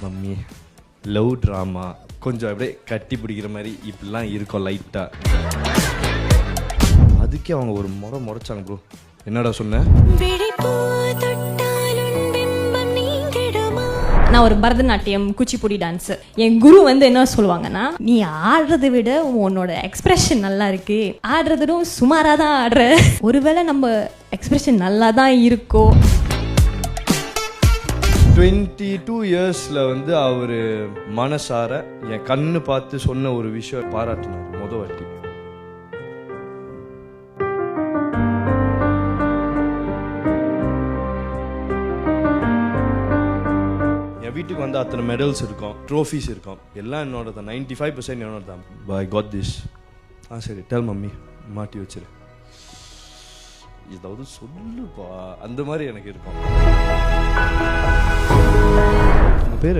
Mummy love drama கொஞ்சம் அப்படியே கட்டி பிடிக்கிற மாதிரி இப்படிலாம் இருக்கும் லைட்டாக. அதுக்கே அவங்க ஒரு முறைச்சாங்க ப்ரோ. என்னடா சொன்ன? நான் ஒரு பரதநாட்டியம் குச்சிப்புடி டான்ஸ். என் குரு வந்து என்ன சொல்லுவாங்கன்னா, நீ ஆடுறதை விட உன்னோட எக்ஸ்பிரஷன் நல்லா இருக்கு, ஆடுறதும் சுமாராக தான் ஆடுற, ஒருவேளை நம்ம எக்ஸ்பிரஷன் நல்லா தான் இருக்கோ. 22 இயர்ஸில் வந்து அவர் மனசார என் கண்ணு பார்த்து சொன்ன ஒரு விஷயம் பாராட்டினார் மொதல் வாட்டி. என் வீட்டுக்கு வந்து அத்தனை மெடல்ஸ் இருக்கும், ட்ரோஃபீஸ் இருக்கும், எல்லாம் என்னோட தான். 95% என்னோட தான். By God this. சரி டெல் மம்மி, மாட்டி வச்சிரு, ஏதாவது சொல்லுப்பா, அந்த மாதிரி எனக்கு இருக்கும். பேர்